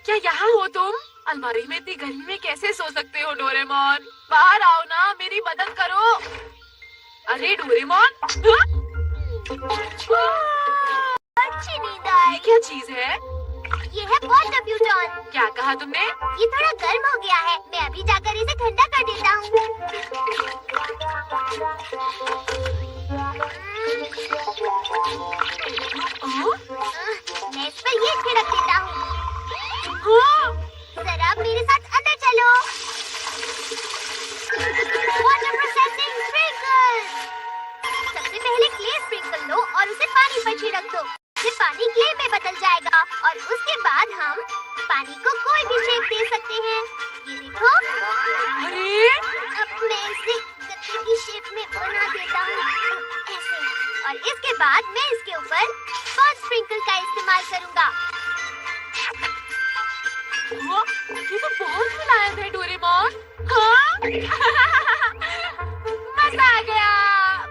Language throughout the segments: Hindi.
क्या यहाँ हो तुम? अलमारी में इतनी गर्मी में कैसे सो सकते हो डोरेमोन? बाहर आओ ना, मेरी मदद करो। अरे डोरेमोन, अच्छी नींद आई। ये क्या चीज है? ये है वाटर ब्यूटॉन। क्या कहा तुमने? ये थोड़ा गर्म हो गया है, मैं अभी जाकर इसे ठंडा कर देता हूँ। मैं इस पर ये छिड़क देता हूँ। जरा मेरे साथ अंदर चलो। Water processing sprinkle. सबसे पहले क्ले स्प्रिंकल लो और उसे पानी पर छिड़क दो। फिर पानी क्ले में बदल जाएगा और उसके बाद हम पानी को कोई भी शेप दे सकते हैं। ये देखो। अरे अब मैं इसे गत्ते की शेप में बना देता हूँ, ऐसे। और इसके बाद मैं इसके ऊपर फॉल स्प्रिंकल का इस्तेमाल करूँगा। ये तो बहुत मुलायम है डोरेमोन। हाँ? मजा आ गया,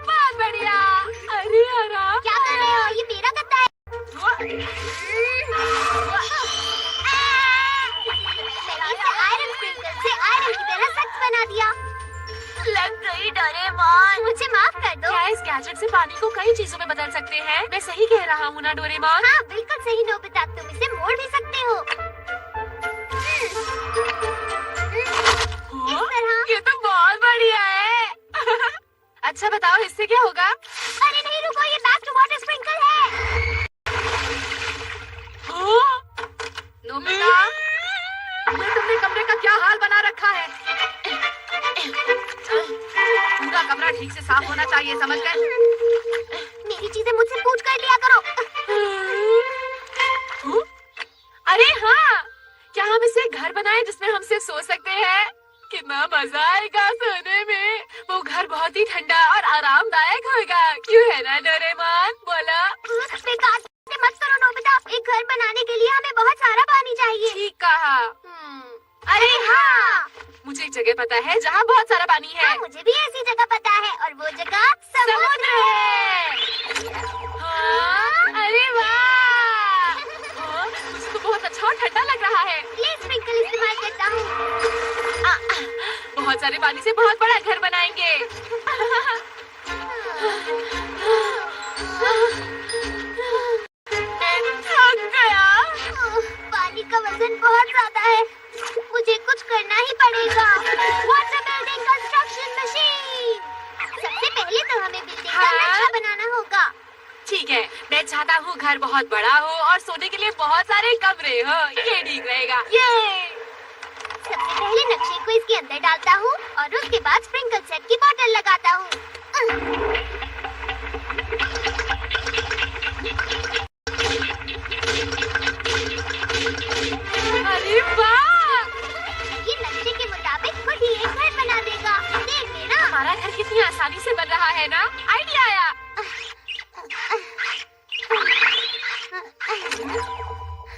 बहुत बढ़िया। अरे आराम। क्या कर रहे हो? ये मेरा गत्ता है। मैंने इसे आयरन स्प्रिंकल से आयरन की तरह सख्त बना दिया। लग गई डोरेमोन। मुझे माफ कर दो। क्या इस गैजेट से पानी को कई चीजों में बदल सकते हैं? मैं सही कह रहा हूँ ना डोरेमोन? हाँ बिल्कुल सही नोबिता, तुम इसे मोड़ भी सकते हो। इस तरह। ये तो बहुत बढ़िया है। अच्छा बताओ इससे क्या होगा? अरे नहीं रुको, ये बैक टू वाटर स्प्रिंकल है। नोबिता, ये तुमने कमरे का क्या हाल बना रखा है? पूरा कमरा ठीक से साफ होना चाहिए, समझ गए? मेरी चीजें मुझसे पूछ कर लिया करो। अरे हाँ, क्या हम इसे घर बनाए जिसमें हम सिर्फ सो सकते हैं? कितना मजा आएगा सोने में। वो घर बहुत ही ठंडा और आरामदायक होगा, क्यों है ना डोरेमोन? बोलो। बेकार से मत करो नोबिता, एक घर बनाने के लिए हमें बहुत सारा पानी चाहिए। ठीक कहा। अरे हाँ, मुझे एक जगह पता है जहाँ बहुत सारा पानी है। हाँ, मुझे भी ऐसी जगह पता है और वो जगह समुद्र है। हाँ, अरे वाह! हाँ, मुझे तो बहुत अच्छा और ठंडा लग रहा है। क्ले स्प्रिंकल इस्तेमाल करता हूँ। बहुत सारे पानी से बहुत बड़ा घर बनाएंगे। मैं थक गया। पानी का वजन बहुत ज्यादा है, मुझे कुछ करना ही पड़ेगा। Water building construction machine. सबसे पहले तो हमें बिल्डिंग का नक्शा बनाना होगा। ठीक है, मैं चाहता हूँ घर बहुत बड़ा हो और सोने के लिए बहुत सारे कमरे हो। ये ठीक रहेगा। ये सबसे पहले नक्शे को इसके अंदर डालता हूँ और उसके बाद स्प्रिंकल सेट की बोतल लगाता हूँ। अरे वाह! ये नक्शे के मुताबिक खुद ही एक घर बना देगा। देख लेना। हमारा घर कितनी आसानी से बन रहा है ना? आइडिया आया।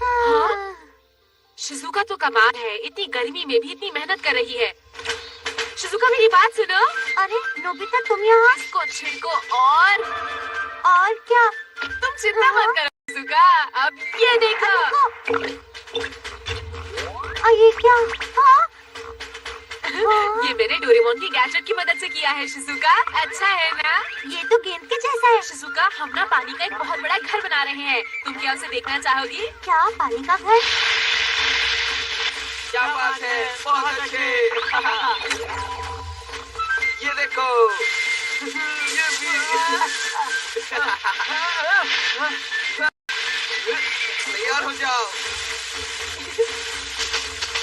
हाँ? शिजुका तो कमाल है, इतनी गर्मी में भी इतनी मेहनत कर रही है। शिजुका मेरी बात सुनो। अरे नोबिता, तुम यहाँ? इसको छिड़को और क्या? तुम चिंता मत करो शिजुका, अब ये देखो। ये क्या? हाँ? ये मैंने डोरेमोन की गैजेट की मदद से किया है शिजुका। अच्छा है ना? ये तो गेंद के जैसा है। शिजुका, हम ना पानी का एक बहुत बड़ा घर बना रहे हैं। तुम क्या उसे देखना चाहोगी? क्या पानी का घर? क्या बात है, बहुत अच्छे। ये देखो। ये भी। तैयार हो जाओ।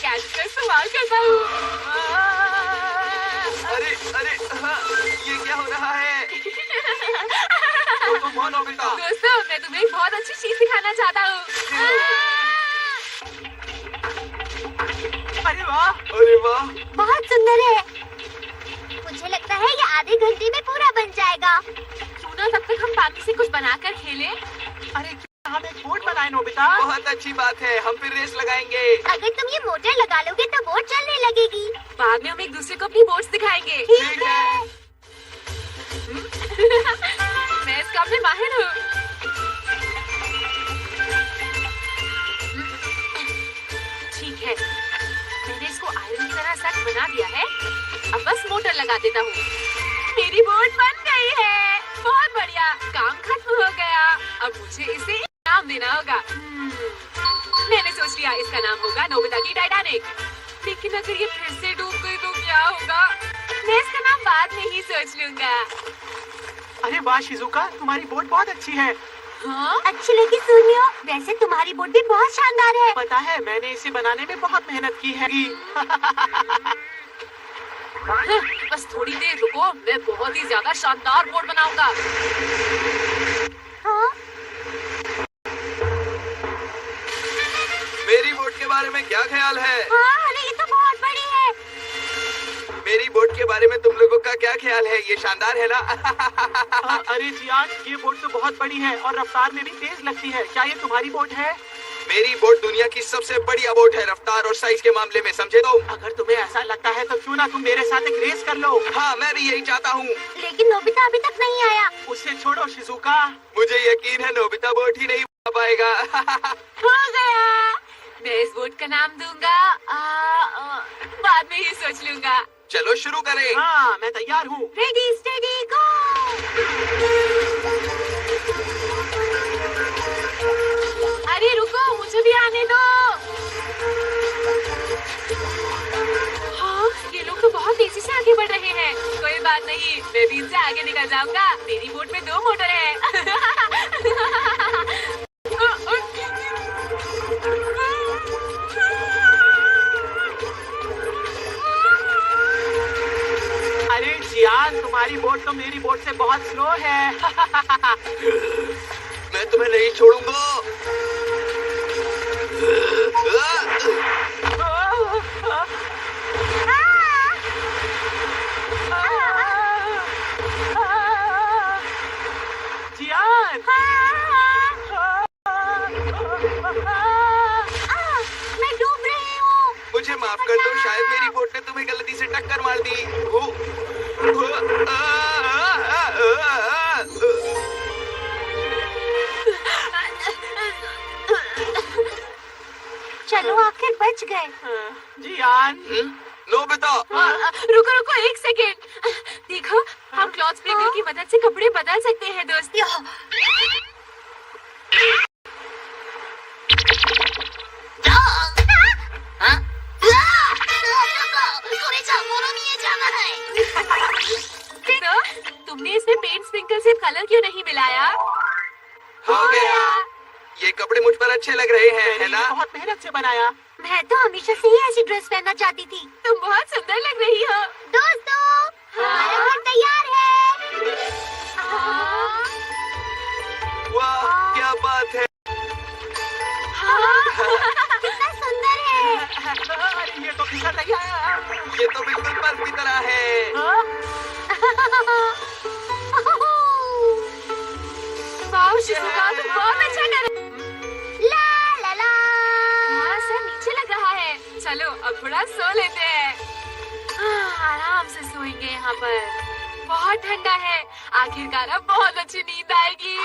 गैजेट का इस्तेमाल करता हूँ। अरे अरे हाँ, ये क्या हो रहा है? तुम नोबिता। दोस्तों, मैं तुम्हें एक बहुत अच्छी चीज सिखाना चाहता हूँ। अरे वाह, अरे वाह, बहुत सुंदर है। मुझे लगता है ये आधे घंटे में पूरा बन जाएगा। क्यों ना तब तक हम पानी से कुछ बनाकर खेलें? अरे हम एक बोट बनाए नोबिता। बहुत अच्छी बात है, हम फिर रेस लगाएंगे। अगर तुम ये मोटर लगा लोगे तो बोट चलने लगेगी। बाद में हम एक दूसरे को अपनी बोट्स दिखाएंगे। ठीक है। मैं इस काम में माहिर हूँ। देता हूँ। मेरी बोट बन गई है। बहुत बढ़िया, काम खत्म हो गया। अब मुझे इसे नाम देना होगा। मैंने सोच लिया, इसका नाम होगा नोबिता की टाइटैनिक। लेकिन अगर ये फिर से डूब गई तो क्या होगा? मैं इसका नाम बाद में ही सोच लूंगा। अरे वाह शिजुका, तुम्हारी बोट बहुत अच्छी है। हाँ? अच्छी लगी सुनियो, वैसे तुम्हारी बोट भी बहुत शानदार है। पता है, मैंने इसे बनाने में बहुत मेहनत की है। बस थोड़ी देर रुको, मैं बहुत ही ज्यादा शानदार बोट बनाऊंगा। हाँ? मेरी बोट के बारे में क्या ख्याल है? हाँ, अरे ये तो बहुत बड़ी है। मेरी बोट के बारे में तुम लोगों का क्या ख्याल है? ये शानदार है ना? अरे जियान, ये बोट तो बहुत बड़ी है और रफ्तार में भी तेज लगती है। क्या ये तुम्हारी बोट है? मेरी बोट दुनिया की सबसे बढ़िया बोट है, रफ्तार और साइज के मामले में, समझे तुम? अगर तुम्हें ऐसा लगता है तो क्यों ना तुम मेरे साथ एक रेस कर लो। हाँ, मैं भी यही चाहता हूँ। लेकिन नोबिता अभी तक नहीं आया। उसे छोड़ो शिजुका। मुझे यकीन है नोबिता बोट ही नहीं बना पाएगा। हो गया, मैं इस बोट का नाम दूंगा बाद में ही सोच लूंगा। चलो शुरू करें। हाँ, मैं तैयार हूँ। रेडी स्टेडी गो। अरे रुको, मुझे भी आने दो। हाँ, ये लोग तो बहुत तेजी से आगे बढ़ रहे हैं। कोई बात नहीं, मैं भी इनसे आगे निकल जाऊंगा। मेरी बोट में 2 मोटर है। अरे जियान, तुम्हारी बोट तो मेरी बोट से बहुत स्लो है। मैं तुम्हें नहीं छोड़ूंगा। जियान, मैं डूब रही हूँ। मुझे माफ कर दो, शायद मेरी बोट ने तुम्हें गलती से टक्कर मार दी। चलो आखिर बच गए। जियान। नोबिता, रुको रुको, 1 सेकेंड। देखो, हम क्लॉथ स्प्रिंकलर की मदद से कपड़े बदल सकते हैं दोस्त। तो तुमने इसमें पेंट स्प्रिंकल से कलर क्यों नहीं मिलाया? हो गया। ये कपड़े मुझ पर अच्छे लग रहे हैं, है मैंने ना? इसे बहुत मेहनत से बनाया। मैं तो हमेशा से ही ऐसी ड्रेस पहनना चाहती थी। तुम बहुत सुंदर लग रही हो। दोस्तों, हमारा घर तैयार है। वाह, क्या बात है। कितना सुंदर है। अरे ये तो फिसल रही है। ये तो बिल्कुल बर्फ की तरह है। वाह शिजुका, तुम बहुत अच्छा कर रहे ला ला ला। तुम्हारा सर नीचे लग रहा है। चलो अब थोड़ा सो लेते हैं। आराम से सोएंगे यहाँ पर। बहुत ठंडा है। आखिरकार अब बहुत अच्छी नींद आएगी।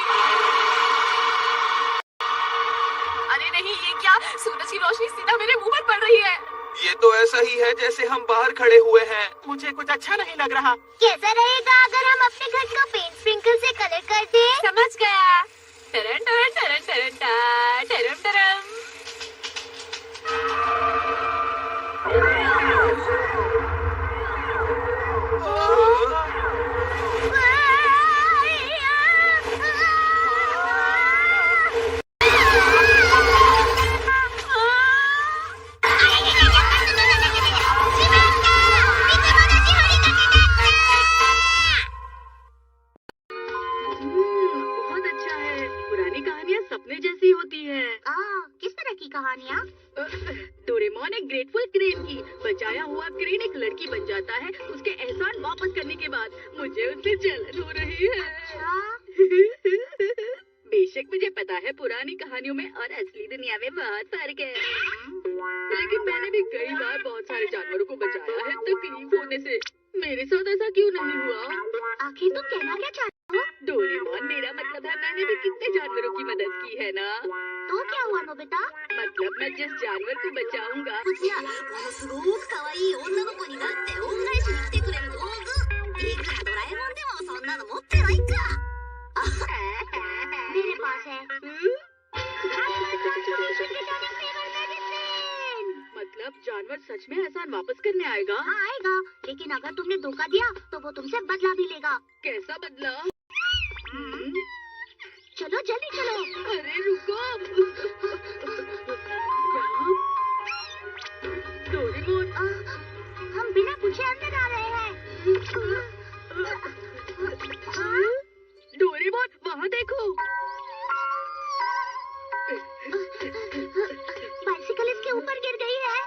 अरे नहीं, ये क्या? सूरज की रोशनी सीधा मेरे मुंह पर पड़ रही है। ये तो ऐसा ही है जैसे हम बाहर खड़े हुए हैं। मुझे कुछ अच्छा नहीं लग रहा। कैसा रहेगा अगर हम अपने घर को पेंट स्प्रिंकल से कलर कर दें? समझ गया। टरन टरन टरन टरन टा, टरम टरम। बहुत अच्छा है। पुरानी कहानियाँ सपने जैसी होती है। किस तरह की कहानियाँ? डोरेमोन एक ग्रेटफुल क्रेन की। बचाया हुआ क्रेन एक लड़की बन जाता है उसके एहसान वापस करने के बाद। मुझे उससे जलन हो रही है। बेशक मुझे पता है पुरानी कहानियों में और असली दुनिया में बहुत फर्क है, लेकिन मैंने भी कई बार बहुत सारे जानवरों को बचाया है तकलीफ होने से। मेरे साथ ऐसा क्यों नहीं हुआ? आखिर तुम कहना क्या चाहते हो? डोरेमोन, मेरा मतलब है मैंने भी कितने जानवरों की मदद की है ना। तो क्या हुआ नोबिता? मतलब मैं जिस जानवर को बचाऊंगा こちらものすごく可愛い女の子になって恩返しに来てくれる道具いくらドラえもんでもそんなの持ってないか。मेरे पास है। मतलब जानवर सच में एहसान वापस करने आएगा? हाँ आएगा, लेकिन अगर तुमने धोखा दिया तो वो तुमसे बदला भी लेगा। कैसा बदला? चलो जल्दी चलो। अरे रुको। डोरेमोन, हम बिना पूछे अंदर आ रहे हैं। डोरेमोन वहाँ देखो। बाइसिकल इसके ऊपर गिर गई है।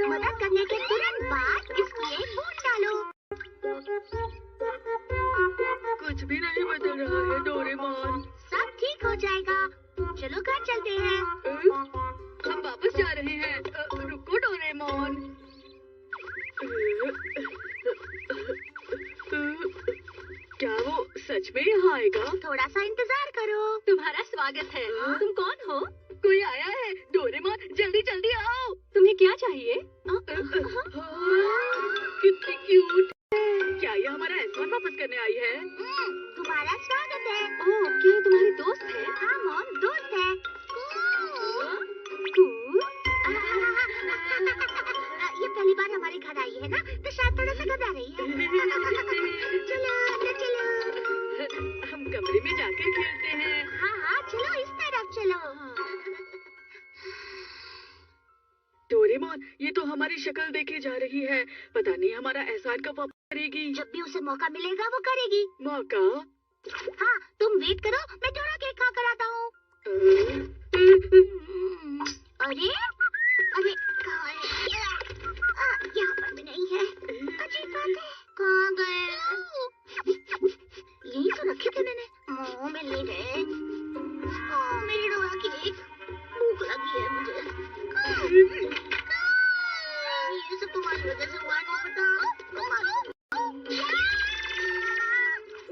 मदद करने के तुरंत बाद इसकी एक बूंद डालो। कुछ भी नहीं बदल रहा है डोरेमोन। सब ठीक हो जाएगा। चलो घर चलते हैं। हम वापस जा रहे हैं। रुको डोरेमोन। क्या वो सच में यहाँ आएगा? थोड़ा सा इंतजार करो। तुम्हारा स्वागत है। तुम कौन हो? कोई आया है। डोरेमोन जल्दी जल्दी आओ। तुम्हें क्या चाहिए? कितनी क्यूट। क्या ये हमारा एहसान वापस करने आई है? तुम्हारा स्वागत है। ओह, क्या ये तुम्हारी दोस्त है? हाँ मॉम, दोस्त है। ये पहली बार हमारे घर आई है ना, तो शायद थोड़ा सा घबरा रही है। चलो अंदर चलो। हम कमरे में जाकर खेलते हैं। हाँ हाँ चलो इस तरफ चलो। डोरेमोन, ये तो हमारी शक्ल देखे जा रही है। पता नहीं हमारा एहसान कब वापस करेगी। जब भी उसे मौका मिलेगा वो करेगी। मौका? हाँ तुम वेट करो, मैं डोरा केक खा कर आता हूँ। अरे अरे कहाँ है? यहाँ पर भी नहीं है। अजीब बात है, कहाँ गए? यही तो रखे थे मैंने। मुँह में ले गए। मेरी डोरा केक, भूख लगी है मुझे। ये सब तुम्हारी वजह से हुआ है नोबिता।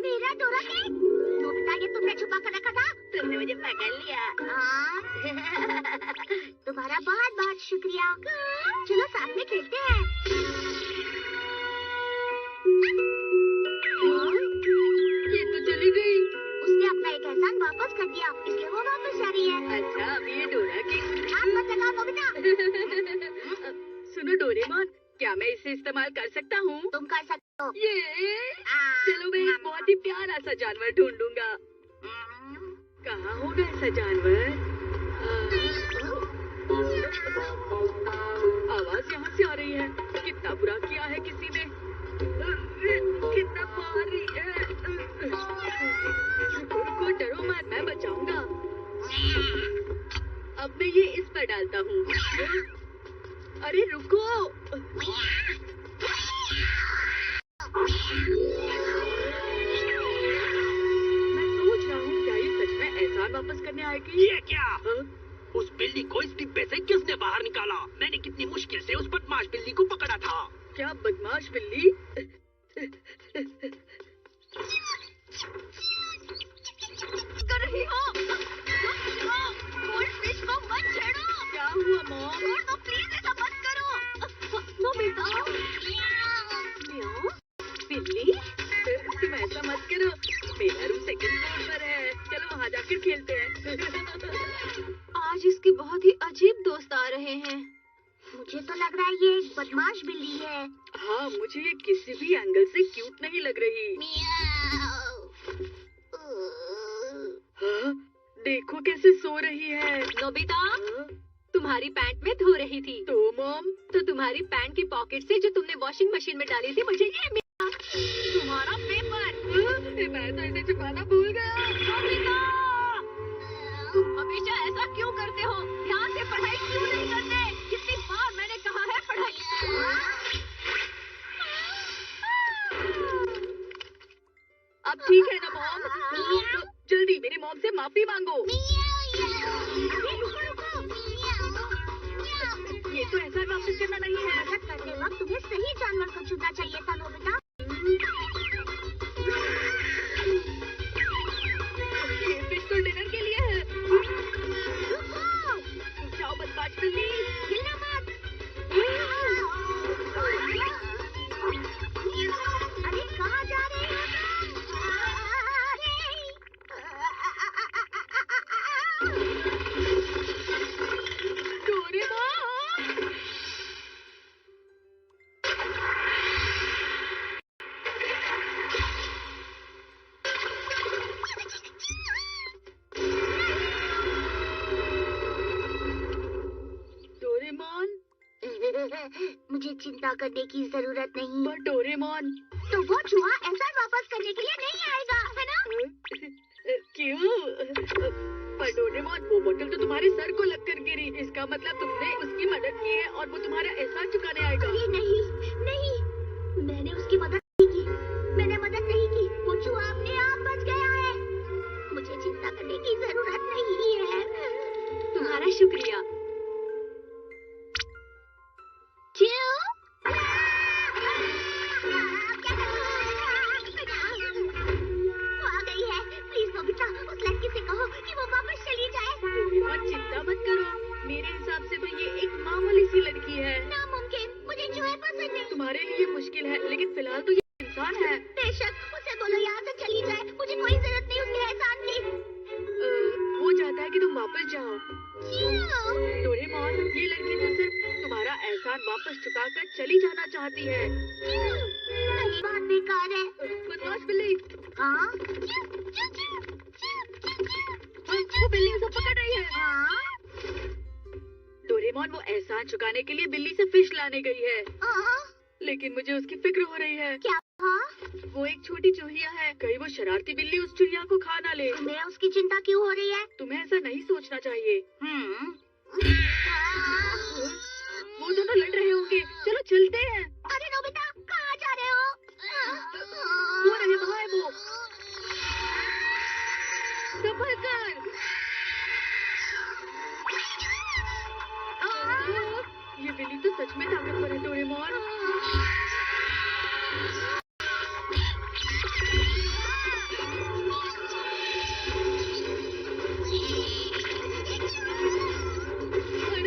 मेरा डोरा केक? नोबिता ये तुमने छुपा कर रखा था? तुमने मुझे पकड़ लिया। तुम्हारा बहुत बहुत शुक्रिया। चलो साथ में खेलते हैं। ये तो चली गई। उसने अपना एक एहसान वापस कर दिया, इसलिए वो वापस जा रही है। अच्छा, अब ये डोरा केक। हाथ मत लगाओ नोबिता। सुनो डोरेमोन, क्या मैं इसे इस्तेमाल कर सकता हूँ? तुम कर सकते हो। ये चलो मैं एक बहुत ही प्यारा सा जानवर ढूंढूंगा। कहाँ होगा ऐसा जानवर? आवाज यहाँ से आ रही है। कितना बुरा किया है किसी ने। कितना भारी है। रुको डरो मत, मैं बचाऊंगा। अब मैं ये इस पर डालता हूँ। अरे रुको। मैं सोच रहा हूँ क्या ये सच में एहसान वापस करने आएगी? ये क्या? उस बिल्ली को इस डिब्बे से किसने बाहर निकाला? मैंने कितनी मुश्किल से उस बदमाश बिल्ली को पकड़ा था। क्या बदमाश बिल्ली? कर रही हो? गोल्ड फिश को मत छेड़ो। क्या हुआ मॉम? छोड़ दो प्लीज, ऐसा मत करो। नोबिता। म्याऊ? बिल्ली? तुम ऐसा मत करो। मेरा रूम सेकंड फ्लोर पर है। चलो वहाँ जाकर खेलते हैं। आज इसके बहुत ही अजीब दोस्त आ रहे हैं। मुझे तो लग रहा है ये एक बदमाश बिल्ली है। हाँ, मुझे ये किसी भी एंगल से क्यूट नहीं लग रही। हाँ, देखो कैसे सो रही है। नोबिता, हाँ? तुम्हारी पैंट में धो रही थी। तो मॉम? तो तुम्हारी पैंट की पॉकेट से जो तुमने वॉशिंग मशीन में डाली थी, मुझे ये मिला। तुम्हारा पेपर। मैं तो इसे छुपाना भूल गया। नोबिता, हमेशा ऐसा क्यों करते हो? ध्यान से पढ़ाई क्यों नहीं करते? कितनी बार मैंने कहा है पढ़ाई। अब ठीक है ना मॉम? जल्दी मेरी मॉम से माफी मांगो। ये तो ऐसा वापस करना नहीं है। मदद करते वक्त तुम्हें सही जानवर को चुनना चाहिए था नोबिता। ये फिश तो डिनर के लिए है। जाओ बदमाश बिल्ली। हिलना मत। मुझे चिंता करने की जरूरत नहीं। पर डोरेमोन, तो वो चूहा एहसान वापस करने के लिए नहीं आएगा, है ना? क्यों? पर डोरेमोन, वो बोतल तो तुम्हारे सर को लगकर गिरी। इसका मतलब तुमने उसकी मदद की है और वो तुम्हारा एहसान चुकाने आएगा। अरे नहीं, नहीं, मैंने उसकी मदद नहीं की। मैंने मदद नहीं की। वो चूहा अपने आप बच गया है। मुझे चिंता करने की जरूरत नहीं है। तुम्हारा शुक्रिया। चिंता मत करो, मेरे हिसाब से तो ये एक मामूली सी लड़की है। नामुमकिन, मुझे चूहे पसंद नहीं। तुम्हारे लिए मुश्किल है, लेकिन फिलहाल तो ये इंसान है। बेशक, उसे बोलो यहाँ से चली जाए। मुझे कोई जरूरत नहीं उसके एहसान की। वो चाहता है कि तुम वापस जाओ। क्यों? डोरेमोन, ये लड़की तो सिर्फ तुम्हारा एहसान वापस चुकाकर चली जाना चाहती है। नहीं, बात बेकार है। बदमाश बिल्ली। हाँ? वो बिल्ली उसे पकड़ रही है। हाँ? डोरेमोन, वो एहसान चुकाने के लिए बिल्ली से फिश लाने गई है, हाँ? लेकिन मुझे उसकी फिक्र हो रही है। क्या? हाँ? वो एक छोटी चूहिया है, कहीं वो शरारती बिल्ली उस चूहिया को खा ना ले। तुम्हें उसकी चिंता क्यों हो रही है? तुम्हें ऐसा नहीं सोचना चाहिए। वो दोनों लड़ रहे होंगे, चलो चलते हैं। अरे नोबिता, कहाँ जा रहे हो? वो रहे, वहाँ है वो। संभल कर। ये बिल्ली तो सच में ताकतवर है डोरेमोन। अरे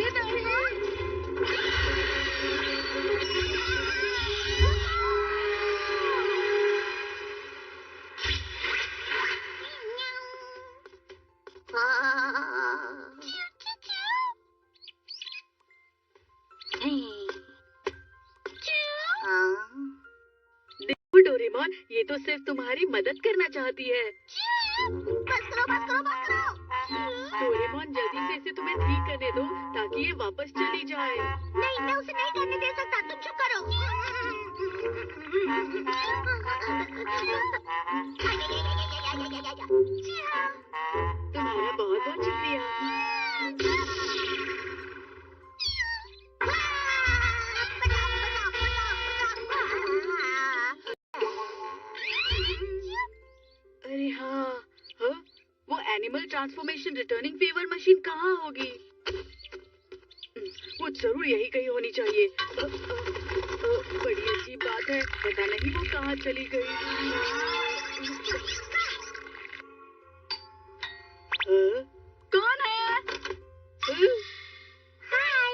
नहीं। देखो डोरेमोन, ये तो सिर्फ तुम्हारी मदद करना चाहती है। बस करो, बस करो, बस करो। डोरेमोन, जल्दी से इसे तुम्हें ठीक करने दो ताकि ये वापस चली जाए। नहीं, मैं उसे नहीं करने दे सकता। तुम चुप करो। तुम्हारा बहुत बहुत शुक्रिया। अरे हाँ, हाँ? वो animal transformation returning favour machine कहाँ होगी? वो जरूर यही कहीं होनी चाहिए। बड़ी अजीब बात है, पता नहीं वो कहाँ चली गई। कौन है? हाय।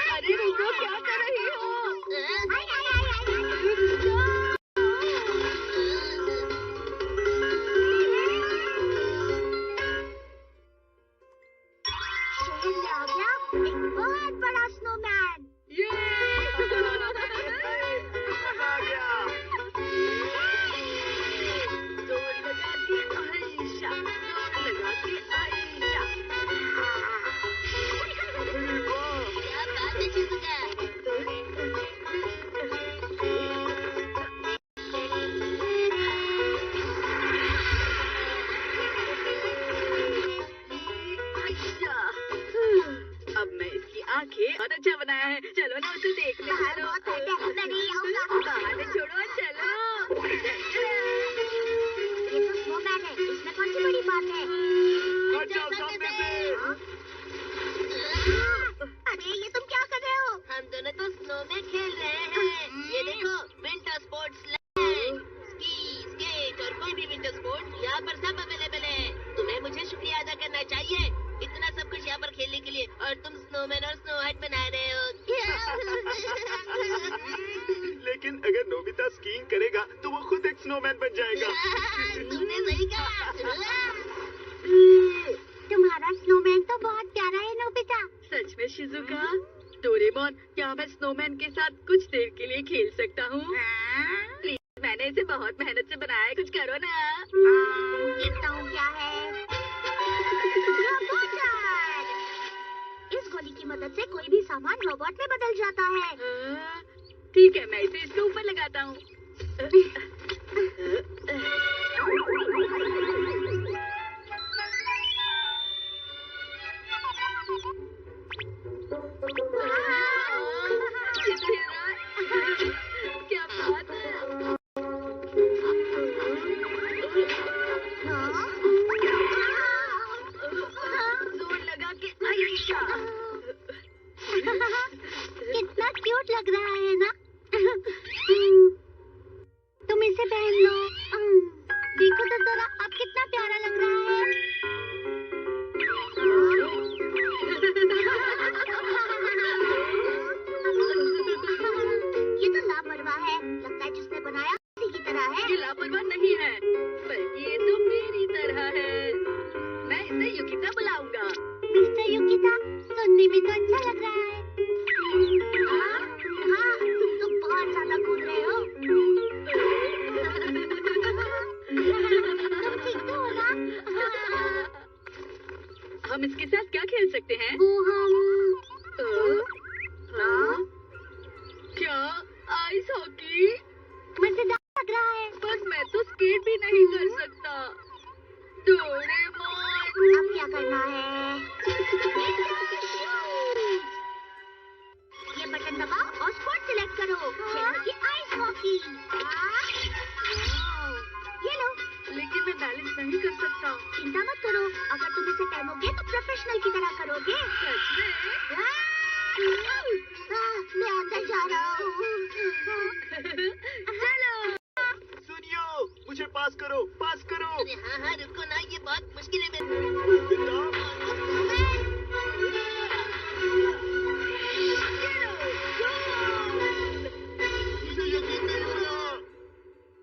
अरे रुको, क्या कर रही हो? एक बहुत बड़ा स्नोमैन। ये मजा आ गया। जोर लगा के आइशा, जोर लगा के आइशा। क्या बात है शिजुका? अब मैं इसकी आंखें बहुत अच्छा बनाया है। चलो ना उसे देखने बाहर चलो। बहुत ठंड है, मैं नहीं आऊंगा। बाहर छोड़ो, चलो। ये तो स्नोमैन है, इसमें कौन सी बड़ी बात है? हट जाओ सामने से। अरे ये तुम क्या कर रहे हो? हम दोनों तो स्नो में खेल रहे हैं। ये देखो, winter sports land, ski, skate और कोई भी विंटर स्पोर्ट्स यहाँ पर सब अवेलेबल है। तुम्हें मुझे शुक्रिया अदा करना चाहिए, इतना सब कुछ यहाँ पर खेलने के लिए, और तुम स्नोमैन और स्नो हट बना रहे हो। लेकिन अगर नोबिता स्कीइंग करेगा तो वो खुद एक स्नोमैन बन जाएगा। तुमने सही कहा। तुम्हारा स्नोमैन तो बहुत प्यारा है नोबिता। सच में शिजुका? डोरेमोन, क्या मैं स्नोमैन के साथ कुछ देर के लिए खेल सकता हूँ? प्लीज, मैंने इसे बहुत मेहनत से बनाया है, कुछ करो ना। देखता हूँ क्या है। रोबोटर! इस गोली की मदद से कोई भी सामान रोबोट में बदल जाता है। ठीक है, मैं इसे इसके ऊपर लगाता हूँ। क्या बात है? जोर लगा के आयशा। कितना क्यूट लग रहा है ना? तुम इसे पहन लो। देखो तो जरा, अब कितना प्यारा लग रहा है। ये तो लापरवाह है। लगता है जिसने बनाया उसी की तरह है। ये लापरवाह नहीं है, बल्कि ये तो मेरी तरह है। मैं इसे युकिता बुलाऊंगा। मिस्टर युकिता, सुनने में तो अच्छा लग रहा है। हाँ, तुम तो बहुत ज्यादा कूद रहे हो। तुम ठीक तो हो ना? हम इसके साथ क्या खेल सकते हैं? वो हम हाँ? क्या आइस हॉकी? मजेदार लग रहा है। पर मैं तो स्केट भी नहीं कर सकता। डोरेमोन, अब क्या करना है? ये बटन दबाओ और स्पोर्ट सिलेक्ट करो। खेलोगे आइस हॉकी। ये लो। लेकिन मैं बैलेंस नहीं कर सकता। चिंता मत करो, अगर तुम इसे पहनोगे तो प्रोफेशनल की तरह करोगे। सच में? मैं अंदर जा रहा हूँ। चलो। सुनियो, मुझे पास करो, पास करो। अरे हाँ हाँ, रुको ना, ये बहुत मुश्किल है।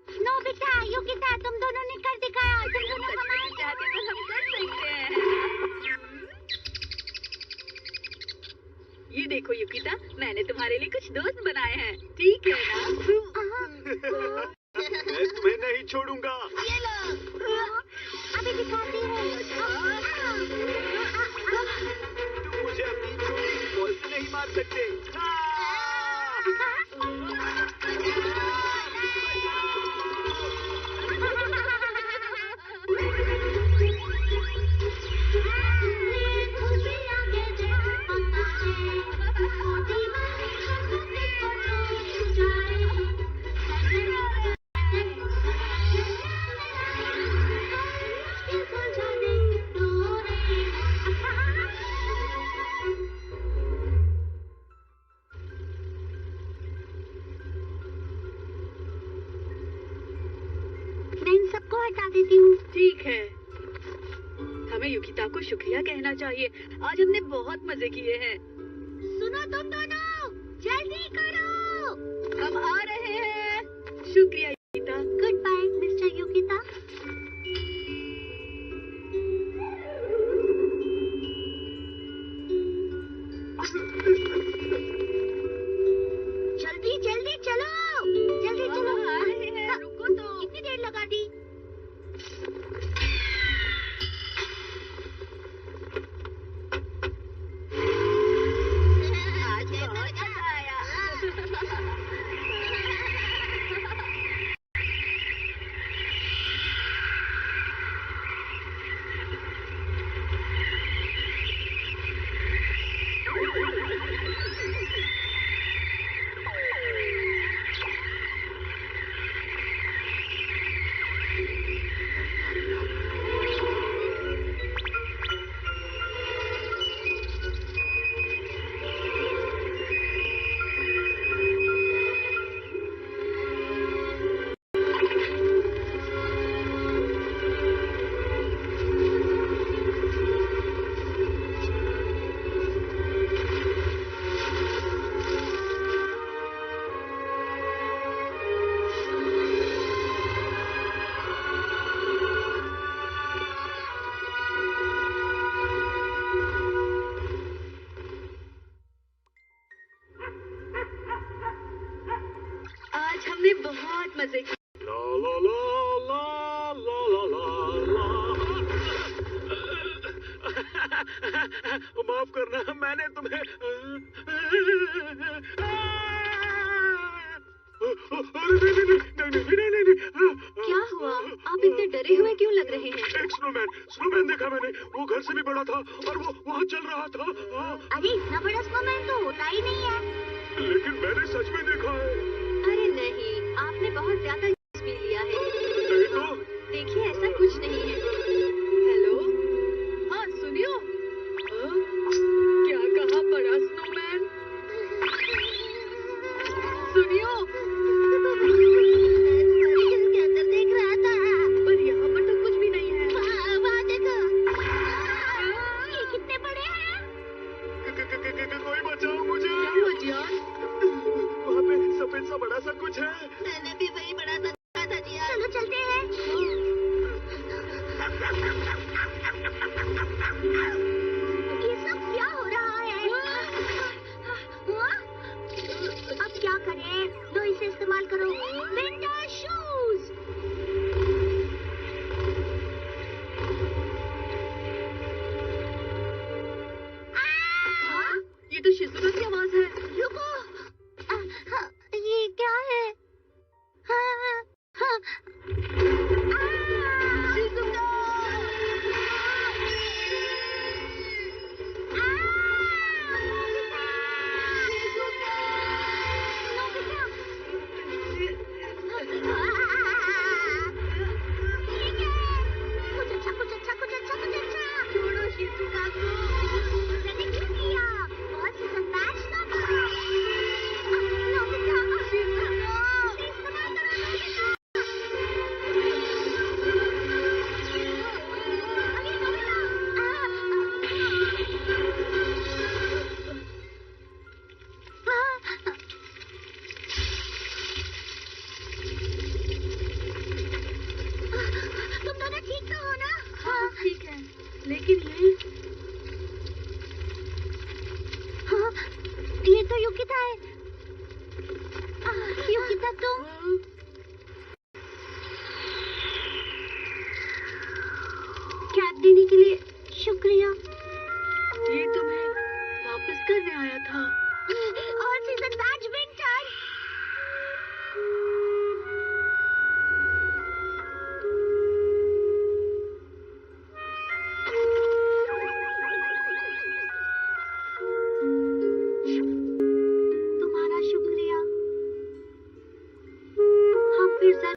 नोबिता, युकिता, तुम दोनों ने कर दिखाया। तुम दोनों सच में चाहते तो हम कर सकते हैं। ये देखो युकिता, मैंने तुम्हारे लिए कुछ दोस्त बनाए हैं। ठीक है ना? मैं तुम्हें नहीं छोड़ूंगा। ये लो। अभी दिखाती हूँ। तुम मुझे अपनी छोटी सी बॉल से नहीं मार सकते। मैं इन सबको हटा देती हूँ। ठीक है, हमें युकिता को शुक्रिया कहना चाहिए। आज हमने बहुत मजे किए हैं। सुनो तुम दोनों, जल्दी करो। हम आ रहे हैं। शुक्रिया Yukita. Good bye mister Yukita. जल्दी जल्दी चलो, जल्दी चलो। हम आ रहे हैं, रुको तो। कितनी देर लगा दी? आज बहुत मजा आया। आज हमने बहुत मजे किए। ला ला ला ला ला ला ला ला। माफ करना, मैंने तुम्हें नहीं। क्या हुआ? आप इतने डरे हुए क्यों लग रहे हैं? एक स्नोमैन देखा मैंने। वो घर से भी बड़ा था और वो वहाँ चल रहा था। अरे इतना बड़ा स्नोमैन तो होता ही नहीं है। लेकिन मैंने सच में देखा है। अरे नहीं, आपने बहुत ज्यादा पी लिया है। नहीं तो देखिए, ऐसा कुछ नहीं है। हेलो, हाँ सुनियो। हाँ? क्या कहा बड़ा स्नोमैन? सुनियो, इसके अंदर देख रहा था। पर यहाँ पर तो कुछ भी नहीं है। वहाँ देखो। ये कितने बड़े हैं? कोई बचाओ मुझे। क्या हुआ जियान? वहाँ पे सफेद सा बड़ा सा कुछ है। मैंने भी वही बड़ा सा देखा था जिया। चलो चलते हैं। ये सब क्या हो रहा है? हाँ? अब क्या करें? लो इसे इस्तेमाल करो। Winter shoes. हाँ? ये तो शिज़ुका की आवाज है। रुको। ये क्या है? हाँ, हाँ। शिज़ुका! छोड़ो शिज़ुका को। तुम दोनों ठीक तो हो ना? हाँ, ठीक है, लेकिन हाँ, ये तो युकिता है। युकिता तुम? कैब देने के लिए शुक्रिया। ये तुम्हें वापस करने आया था। और सीजन बैच विंटर। तुम्हारा शुक्रिया। हम फिर